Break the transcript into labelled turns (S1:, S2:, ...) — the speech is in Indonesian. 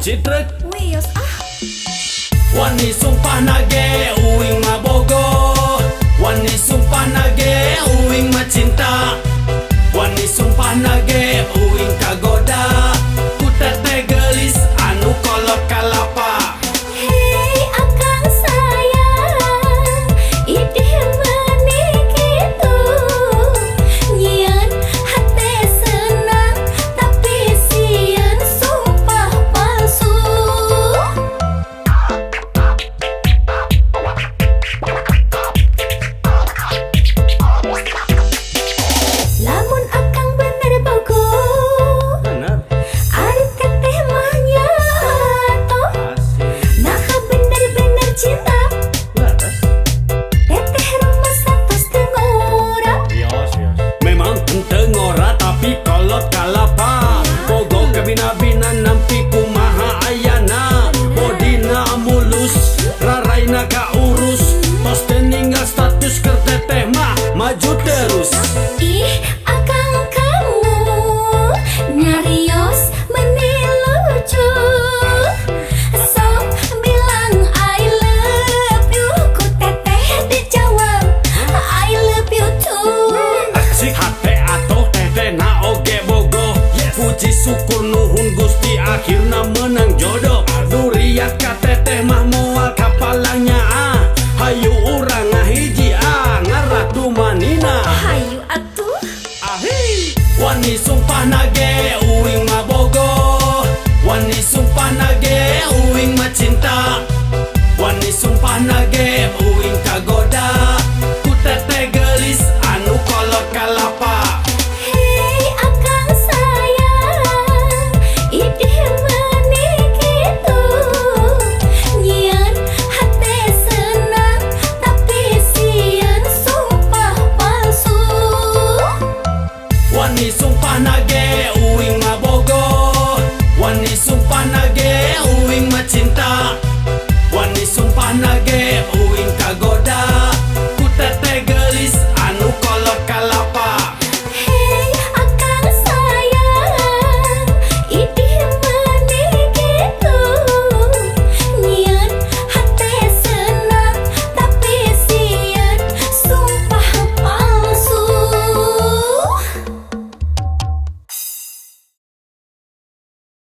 S1: Citrek
S2: Wios
S1: Wani sumpah nage uing mabogo, wani sumpah nage uing macinta, wani sumpah nage uing kagoda, ku teteh gelis anu kolot kalapa.
S2: Hei akang sayang, idih meuni kitu. Nyieun hate senang, tapi sieun sumpah palsu. Lamun akang bener bogo,
S1: Bener.
S2: ari teteh mah nyatoh. Nah bener-bener cinta,
S1: Laras.
S2: teteh rumah satos teu ngora.
S1: Yos. Memang henteu ngora tapi kolot kalapa. Bogo kabina-bina nampi kumaha ayana. Bodina mulus, raraina kaurus. Tos teu ninggal status keur teteh mah maju terus.
S2: Ih, akang kamu nyarios meni lucu. Sok bilang I love you, ku teteh dijawab I love you too.
S1: Asik hate atoh teteh na oge bogo. Puji syukur nuhun Gusti akhirna menang jodoh. Duriat kate